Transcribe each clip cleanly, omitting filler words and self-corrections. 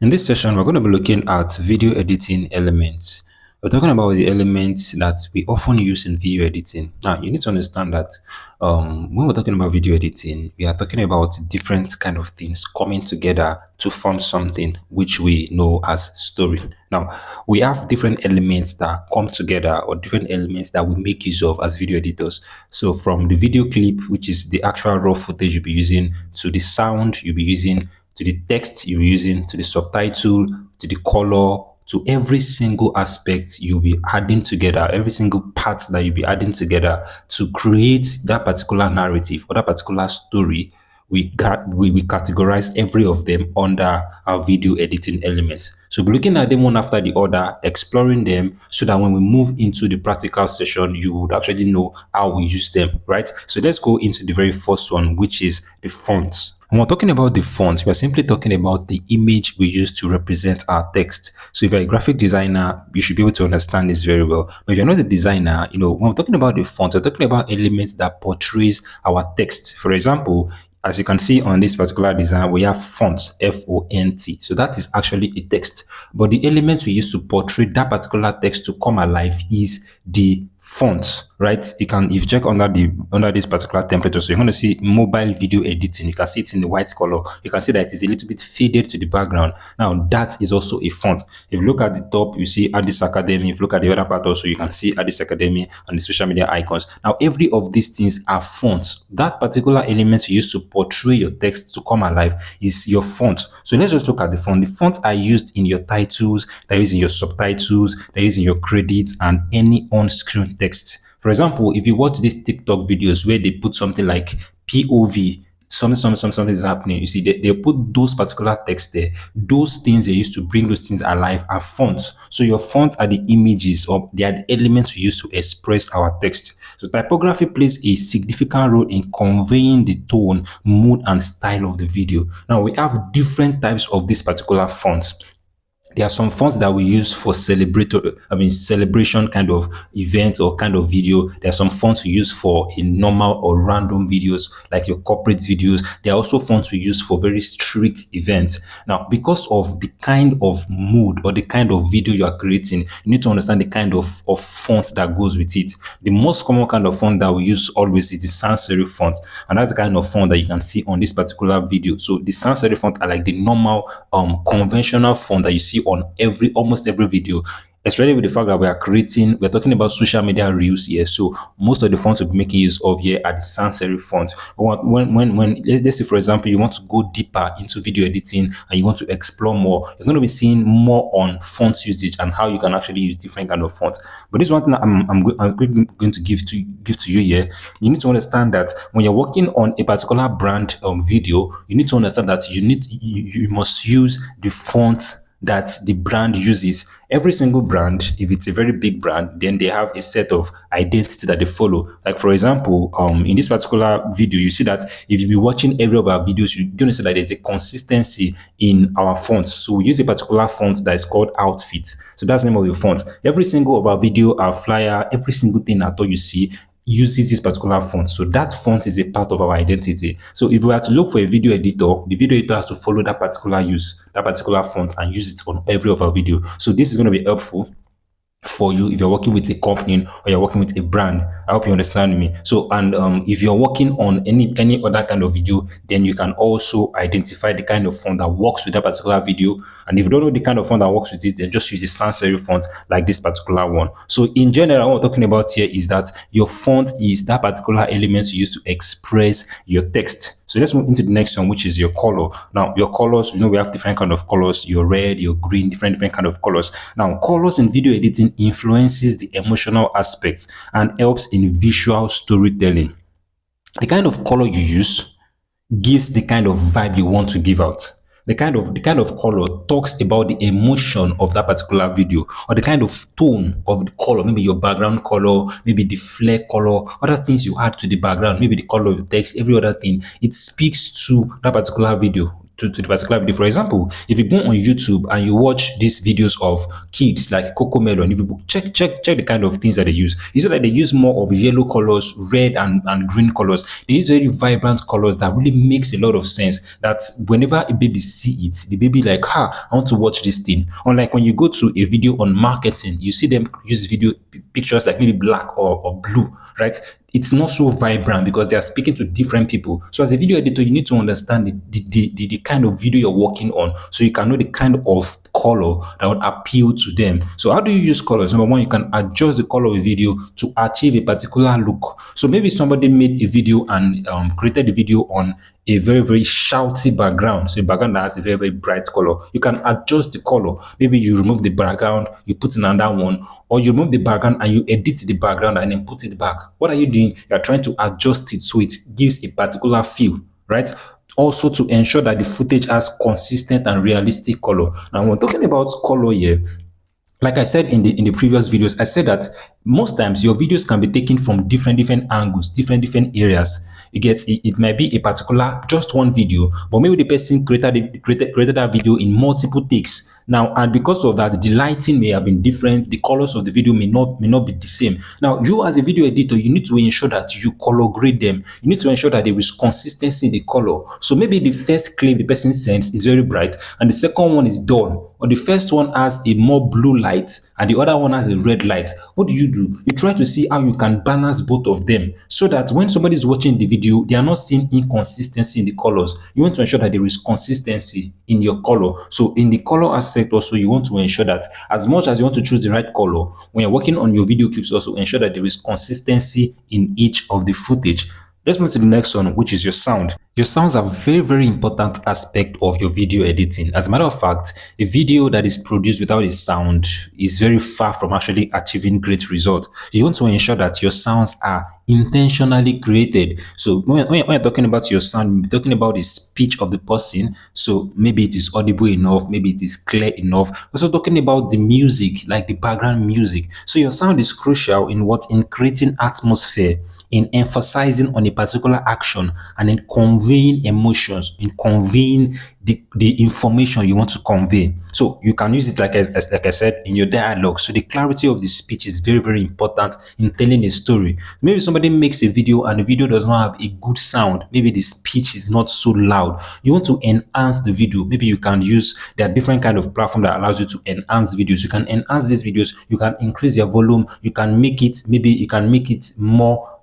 In this session, we're going to be looking at video editing elements. We're talking about the elements that we often use in video editing. Now, you need to understand that when we're talking about video editing, we are talking about different kind of things coming together to form something which we know as story. Now, we have different elements that come together or different elements that we make use of as video editors. So from the video clip, which is the actual raw footage you'll be using, to the sound you'll be using, to the text you're using, to the subtitle, to the color, to every single aspect you'll be adding together, every single part that you'll be adding together to create that particular narrative or that particular story. We categorize every of them under our video editing elements. So we're looking at them one after the other, exploring them so that when we move into the practical session, you would actually know how we use them, right? So let's go into the very first one, which is the fonts. When we're talking about the font, we're simply talking about the image we use to represent our text. So if you're a graphic designer, you should be able to understand this very well. But if you're not a designer, when we're talking about the font, we're talking about elements that portrays our text. For example, as you can see on this particular design, we have fonts, F-O-N-T. So that is actually a text. But the elements we use to portray that particular text to come alive is the font, right? If you check under this particular temperature, so you're going to see mobile video editing. You can see it in the white color. You can see that it is a little bit faded to the background. Now that is also a font. If you look at the top, you see Addis Academy. If you look at the other part also, you can see Addis Academy and the social media icons. Now every of these things are fonts. That particular element you use to portray your text to come alive is your font. So let's just look at the font. The fonts are used in your titles, they're used in your subtitles, they're used in your credits and any on-screen text. For example, if you watch these TikTok videos where they put something like POV, something is happening, you see, they put those particular text there. Those things they used to bring those things alive are fonts. So your fonts are the images or they are the elements we use to express our text. So typography plays a significant role in conveying the tone, mood, and style of the video. Now we have different types of these particular fonts. There are some fonts that we use for celebration kind of event or kind of video. There are some fonts we use for a normal or random videos, like your corporate videos. There are also fonts we use for very strict events. Now, because of the kind of mood or the kind of video you are creating, you need to understand the kind of font that goes with it. The most common kind of font that we use always is the sans serif font, and that's the kind of font that you can see on this particular video. So the sans serif font are like the normal conventional font that you see on almost every video, especially with the fact that we're talking about social media reels here. So most of the fonts we'll be making use of here are the sans serif fonts. When let's say, for example, you want to go deeper into video editing and you want to explore more, you're going to be seeing more on font usage and how you can actually use different kind of fonts. But this one thing I'm going to give to you here. You need to understand that when you're working on a particular brand video, you need to understand that you must use the font that the brand uses. Every single brand, if it's a very big brand, then they have a set of identity that they follow. Like for example, in this particular video, you see that if you be watching every of our videos, you're going to see that there's a consistency in our fonts. So we use a particular font that is called Outfit. So that's the name of the font. Every single of our video, our flyer, every single thing at all you see uses this particular font. So that font is a part of our identity. So if we are to look for a video editor, the video editor has to follow that particular font and use it on every of our video. So this is going to be helpful for you if you're working with a company or you're working with a brand. I hope you understand me. So, and if you're working on any other kind of video, then you can also identify the kind of font that works with that particular video. And if you don't know the kind of font that works with it, then just use a sans serif font like this particular one. So in general, what we're talking about here is that your font is that particular element you use to express your text. So let's move into the next one, which is your color. Now, your colors, we have different kind of colors, your red, your green, different kind of colors. Now, colors in video editing influences the emotional aspects and helps in visual storytelling. The kind of color you use gives the kind of vibe you want to give out. The kind of color talks about the emotion of that particular video, or the kind of tone of the color, maybe your background color, maybe the flare color, other things you add to the background, maybe the color of the text, every other thing. It speaks to that particular video. to the particular video. For example, if you go on YouTube and you watch these videos of kids like Coco Melon, if you check the kind of things that they use, you see that they use more of yellow colors, red and green colors. They use very vibrant colors that really makes a lot of sense. That whenever a baby see it, the baby like, I want to watch this thing. Unlike when you go to a video on marketing, you see them use pictures like maybe black or blue, right? It's not so vibrant because they are speaking to different people. So as a video editor, you need to understand the kind of video you're working on so you can know the kind of color that would appeal to them. So how do you use colors? Number one, you can adjust the color of a video to achieve a particular look. So maybe somebody made a video and created a video on a very, very shouty background. So a background that has a very, very bright color. You can adjust the color. Maybe you remove the background, you put in another one, or you remove the background and you edit the background and then put it back. What are you doing? You're trying to adjust it so it gives a particular feel, right? Also to ensure that the footage has consistent and realistic color. Now, when we're talking about color here, like I said in the previous videos, I said that most times your videos can be taken from different angles, different areas. It might be a particular just one video, but maybe the person created that video in multiple takes. Now, and because of that, the lighting may have been different, the colors of the video may not be the same. Now, you as a video editor, you need to ensure that you color grade them. You need to ensure that there is consistency in the color. So maybe the first clip the person sends is very bright, and the second one is dull, or the first one has a more blue light and the other one has a red light. What do? You try to see how you can balance both of them so that when somebody is watching the video, they are not seeing inconsistency in the colors. You want to ensure that there is consistency in your color. So in the color aspect also, you want to ensure that as much as you want to choose the right color, when you're working on your video clips, also ensure that there is consistency in each of the footage. Let's move to the next one, which is your sound. Your sounds are very, very important aspect of your video editing. As a matter of fact, a video that is produced without a sound is very far from actually achieving great results. You want to ensure that your sounds are intentionally created. So when you're talking about your sound, you're talking about the speech of the person. So maybe it is audible enough, maybe it is clear enough. Also talking about the music, like the background music. So your sound is crucial in creating atmosphere, in emphasizing on a particular action, and in conveying emotions, in conveying the information you want to convey. So you can use it like I said in your dialogue. So the clarity of the speech is very, very important in telling a story. Maybe somebody makes a video and the video does not have a good sound. Maybe the speech is not so loud. You want to enhance the video. Maybe you can use, there are different kind of platform that allows you to enhance videos. You can enhance these videos. You can increase your volume. You can make it, maybe you can make it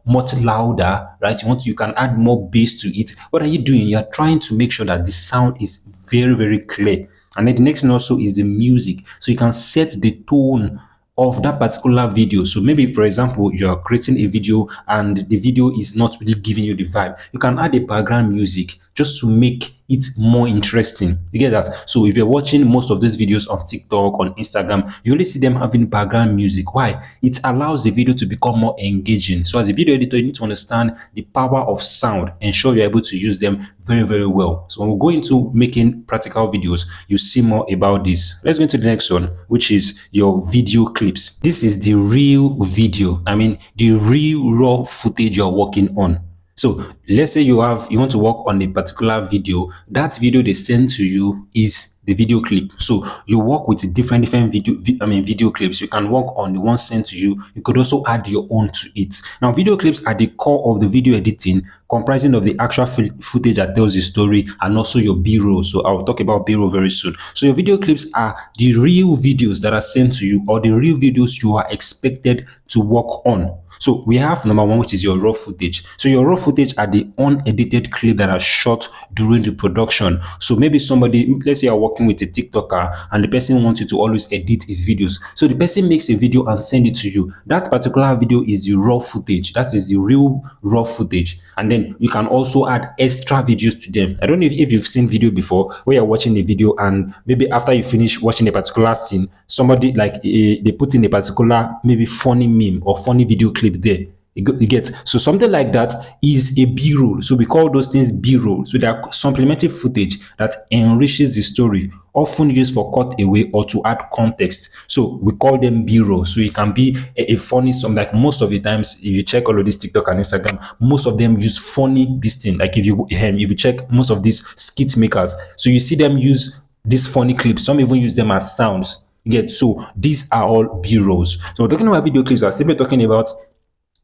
much louder, right? You can add more bass to it. What are you doing? You are trying to make sure that the sound is very, very clear. And then the next thing also is the music. So you can set the tone of that particular video. So maybe, for example, you are creating a video and the video is not really giving you the vibe. You can add a background music just to make it more interesting. You get that? So if you're watching most of these videos on TikTok, on Instagram, you only see them having background music. Why? It allows the video to become more engaging. So as a video editor, you need to understand the power of sound, ensure you're able to use them very, very well. So when we go into making practical videos, you see more about this. Let's go into the next one, which is your video clips. This is the real video. I mean, the real raw footage you're working on. So let's say you want to work on a particular video. That video they send to you is the video clip. So you work with different video clips. You can work on the one sent to you. You could also add your own to it. Now, video clips are the core of the video editing, comprising of the actual footage that tells the story and also your B-roll. So I'll talk about B-roll very soon. So your video clips are the real videos that are sent to you, or the real videos you are expected to work on. So we have number one, which is your raw footage. So your raw footage are the unedited clip that are shot during the production. So maybe somebody, let's say you're working with a TikToker and the person wants you to always edit his videos. So the person makes a video and send it to you. That particular video is the raw footage. That is the real raw footage. And then you can also add extra videos to them. I don't know if you've seen video before where you're watching a video and maybe after you finish watching a particular scene, somebody like they put in a particular maybe funny meme or funny video clip there. You get, so something like that is a B-roll. So we call those things B-roll. So they are supplementary footage that enriches the story, often used for cutaway or to add context. So we call them B-roll. So it can be a funny song. Like most of the times, if you check all of this TikTok and Instagram, most of them use funny this thing. Like if you check most of these skit makers, so you see them use these funny clips. Some even use them as sounds. You get, so these are all B-rolls. So we're talking about video clips. I'm simply talking about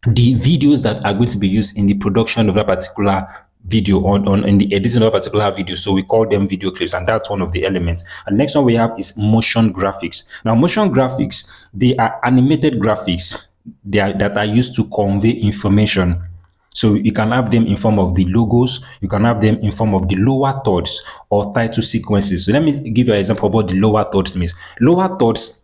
the videos that are going to be used in the production of that particular video on in the editing of a particular video. So we call them video clips, and that's one of the elements. And next one we have is motion graphics. Now motion graphics, they are animated graphics that are used to convey information. So you can have them in form of the logos, you can have them in form of the lower thirds or title sequences. So let me give you an example of what the lower thirds means. Lower thirds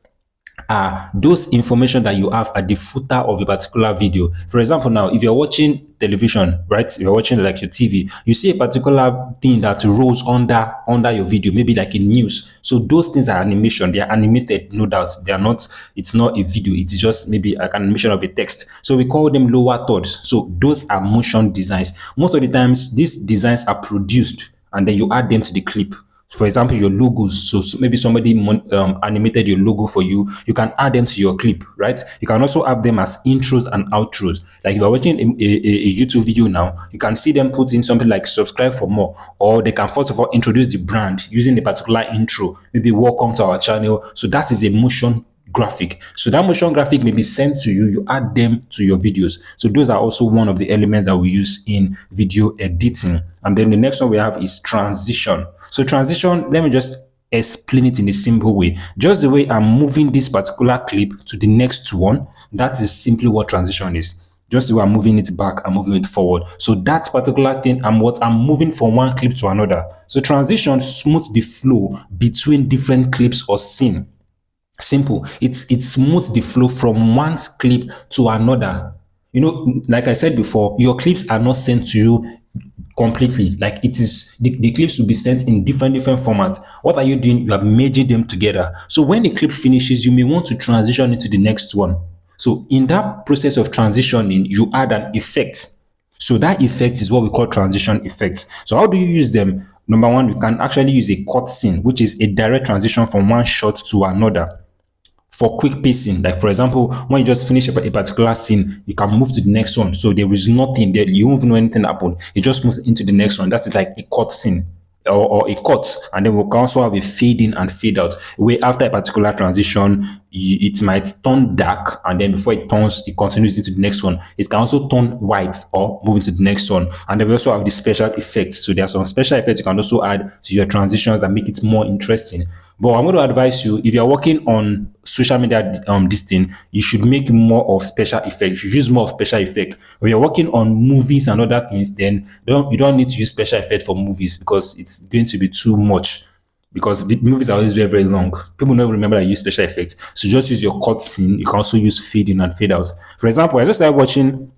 are those information that you have at the footer of a particular video. For example, now if you're watching television, right? If you're watching like your TV, you see a particular thing that rolls under your video, maybe like in news. So those things are animation. They are animated, no doubt. They are not. It's not a video. It's just maybe like an animation of a text. So we call them lower thirds. So those are motion designs. Most of the times, these designs are produced and then you add them to the clip. For example, your logos. So maybe somebody animated your logo for you. You can add them to your clip, right? You can also have them as intros and outros. Like if you're watching a YouTube video now, you can see them put in something like subscribe for more, or they can first of all introduce the brand using a particular intro. Maybe welcome to our channel. So that is a motion graphic. So that motion graphic may be sent to you, you add them to your videos. So those are also one of the elements that we use in video editing. And then the next one we have is transition. So transition, let me just explain it in a simple way. Just the way I'm moving this particular clip to the next one, that is simply what transition is. Just the way I'm moving it back, I'm moving it forward. So that particular thing, I'm moving from one clip to another. So transition smooths the flow between different clips or scene. Simple. It smooths the flow from one clip to another. You know, like I said before, your clips are not sent to you completely. Like it is the clips will be sent in different formats. What are you doing? You are merging them together. So when the clip finishes, you may want to transition into the next one. So in that process of transitioning, you add an effect. So that effect is what we call transition effect. So how do you use them? Number one, you can actually use a cut scene, which is a direct transition from one shot to another for quick pacing. Like for example, when you just finish a particular scene, you can move to the next one. So there is nothing there. You won't even know anything happened. It just moves into the next one. That's like a cut scene or a cut. And then we can also have a fade in and fade out. Where after a particular transition, it might turn dark, and then before it continues into the next one. It can also turn white or move into the next one. And then we also have the special effects. So there are some special effects you can also add to your transitions that make it more interesting. But I'm going to advise you, if you're working on social media this thing, you should make more of special effects. You should use more of special effects. When you're working on movies and other things, then you don't need to use special effect for movies because it's going to be too much. Because the movies are always very long. People never remember that you use special effects. So just use your cut scene. You can also use fade in and fade out. For example, I just started watching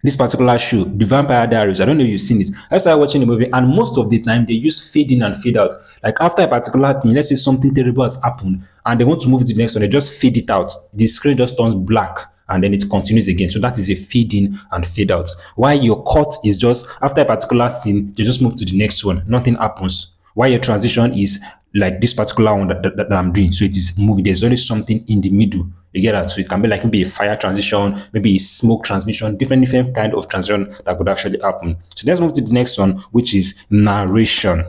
this particular show, The Vampire Diaries. I don't know if you've seen it. I started watching the movie, and most of the time they use fade in and fade out. Like after a particular thing, let's say something terrible has happened, and they want to move to the next one, they just fade it out. The screen just turns black, and then it continues again. So that is a fade in and fade out. While your cut is just after a particular scene, you just move to the next one. Nothing happens. While your transition is like this particular one that I'm doing. So it is moving. There's always something in the middle. You get that? So it can be like maybe a fire transition, maybe a smoke transition, different kind of transition that could actually happen. So let's move to the next one, which is narration.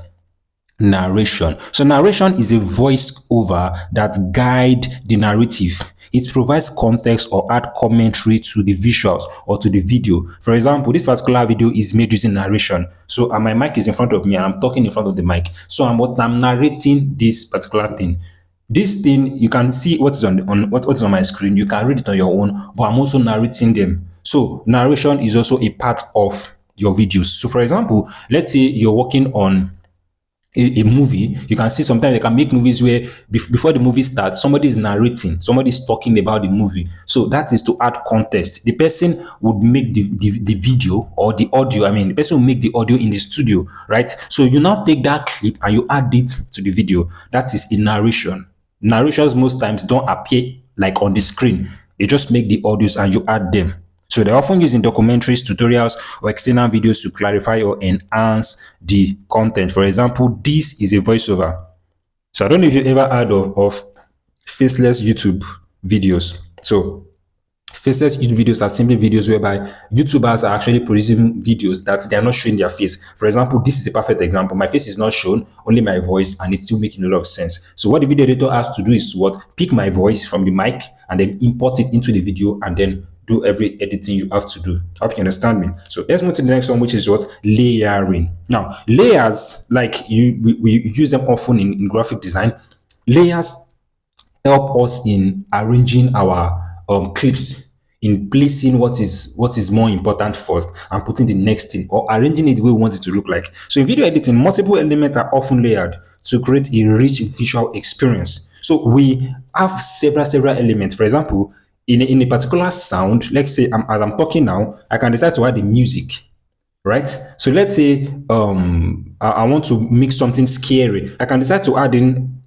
Narration. So narration is a voice over that guide the narrative. It provides context or add commentary to the visuals or to the video. For example, this particular video is made using narration. So my mic is in front of me and I'm talking in front of the mic. So I'm narrating this particular thing. This thing, you can see what is what is on my screen. You can read it on your own, but I'm also narrating them. So narration is also a part of your videos. So for example, let's say you're working on a movie. You can see sometimes they can make movies where before the movie starts, somebody is narrating, somebody is talking about the movie. So that is to add context. The person would make the video or the audio. I mean, the person will make the audio in the studio, right? So you now take that clip and you add it to the video. That is a narration. Narrations most times don't appear like on the screen. You just make the audios and you add them. So they're often used in documentaries, tutorials, or external videos to clarify or enhance the content. For example, this is a voiceover. So I don't know if you ever heard of faceless YouTube videos. So faceless YouTube videos are simply videos whereby YouTubers are actually producing videos that they are not showing their face. For example, this is a perfect example. My face is not shown, only my voice, and it's still making a lot of sense. So what the video editor has to do is to what? Pick my voice from the mic and then import it into the video and then do every editing you have to do. I hope you understand me. So let's move to the next one, which is what? Layering. Now, layers, like we use them often in graphic design. Layers help us in arranging our clips, in placing what is more important first and putting the next thing, or arranging it the way we want it to look like. So in video editing, multiple elements are often layered to create a rich visual experience. So we have several elements. For example, in a particular sound, let's say as I'm talking now, I can decide to add the music, right? So let's say I want to make something scary. I can decide to add in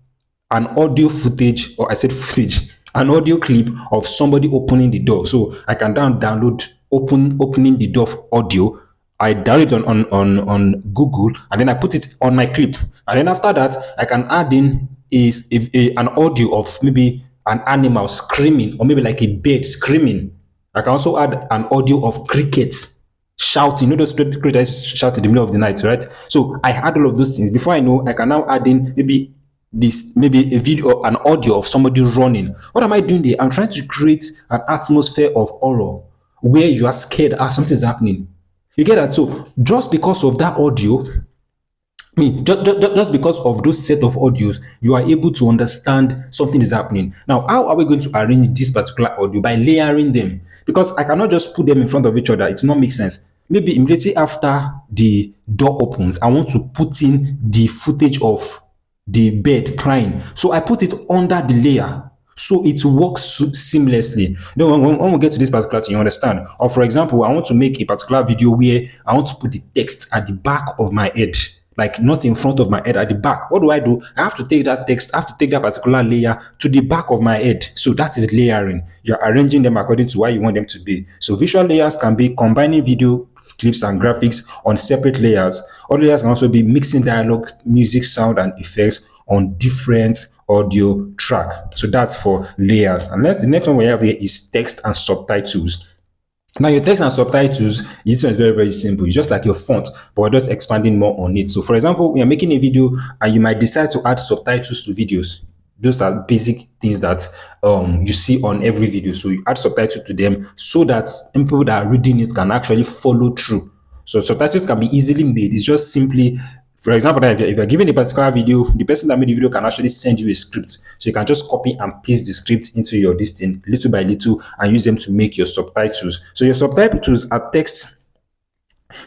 an audio footage, or I said footage, an audio clip of somebody opening the door. So I can download opening the door audio. I download it on Google, and then I put it on my clip. And then after that, I can add in an audio of maybe an animal screaming, or maybe like a bird screaming. I can also add an audio of crickets shouting. You know those crickets shout in the middle of the night, right? So I add all of those things. Before I know, I can now add in maybe a video or an audio of somebody running. What am I doing there? I'm trying to create an atmosphere of horror where you are scared, something's happening. You get that? So just because of that audio, just because of those set of audios, you are able to understand something is happening. Now, how are we going to arrange this particular audio? By layering them, because I cannot just put them in front of each other. It will not make sense. Maybe immediately after the door opens, I want to put in the footage of the bird crying. So I put it under the layer so it works seamlessly. Then when we get to this particular thing, you understand. Or for example, I want to make a particular video where I want to put the text at the back of my head, like not in front of my head, at the back. What do? I have to take that text, I have to take that particular layer to the back of my head. So that is layering. You're arranging them according to where you want them to be. So visual layers can be combining video clips and graphics on separate layers. Other layers can also be mixing dialogue, music, sound, and effects on different audio track. So that's for layers. And the next one we have here is text and subtitles. Now, your text and subtitles, this one is very simple. It's just like your font, but we're just expanding more on it. So, for example, we are making a video and you might decide to add subtitles to videos. Those are basic things that you see on every video. So you add subtitles to them so that people that are reading it can actually follow through. So subtitles can be easily made. It's just simply, for example, if you're given a particular video, the person that made the video can actually send you a script. So you can just copy and paste the script into your listing little by little and use them to make your subtitles. So your subtitles are text.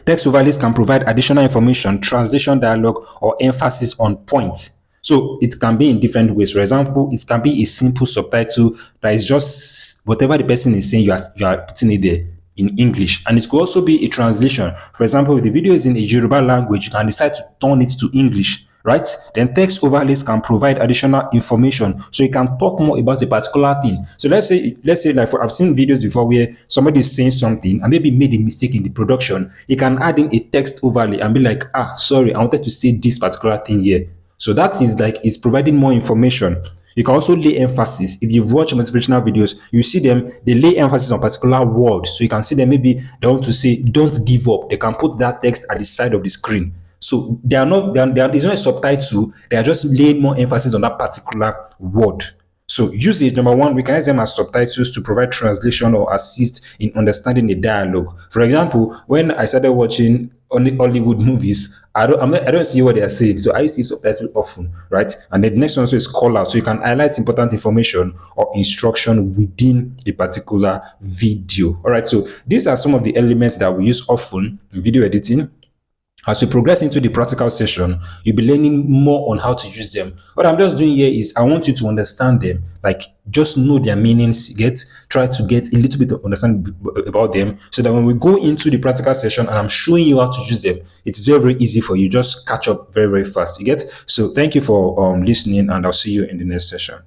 Text overlays can provide additional information, translation, dialogue, or emphasis on point. So it can be in different ways. For example, it can be a simple subtitle that is just whatever the person is saying, you are putting it there in English. And it could also be a translation. For example, if the video is in a Yoruba language, you can decide to turn it to English, right? Then text overlays can provide additional information, so you can talk more about a particular thing. So let's say like I've seen videos before where somebody is saying something and maybe made a mistake in the production. You can add in a text overlay and be like, sorry, I wanted to say this particular thing here. So that is like, it's providing more information. You can also lay emphasis. If you've watched motivational videos, you see them, they lay emphasis on particular words. So you can see them, maybe they want to say, don't give up. They can put that text at the side of the screen. So it's not a subtitle, they are just laying more emphasis on that particular word. So use it. Number one, we can use them as subtitles to provide translation or assist in understanding the dialogue. For example, when I started watching only Hollywood movies, I don't see what they are saying. So I see subtitles often, right? And then the next one also is call out. So you can highlight important information or instruction within a particular video. All right. So these are some of the elements that we use often in video editing. As we progress into the practical session, you'll be learning more on how to use them. What I'm just doing here is I want you to understand them, like just know their meanings, try to get a little bit of understanding about them, so that when we go into the practical session and I'm showing you how to use them, it's very easy for you. Just catch up very fast. You get? So thank you for listening, and I'll see you in the next session.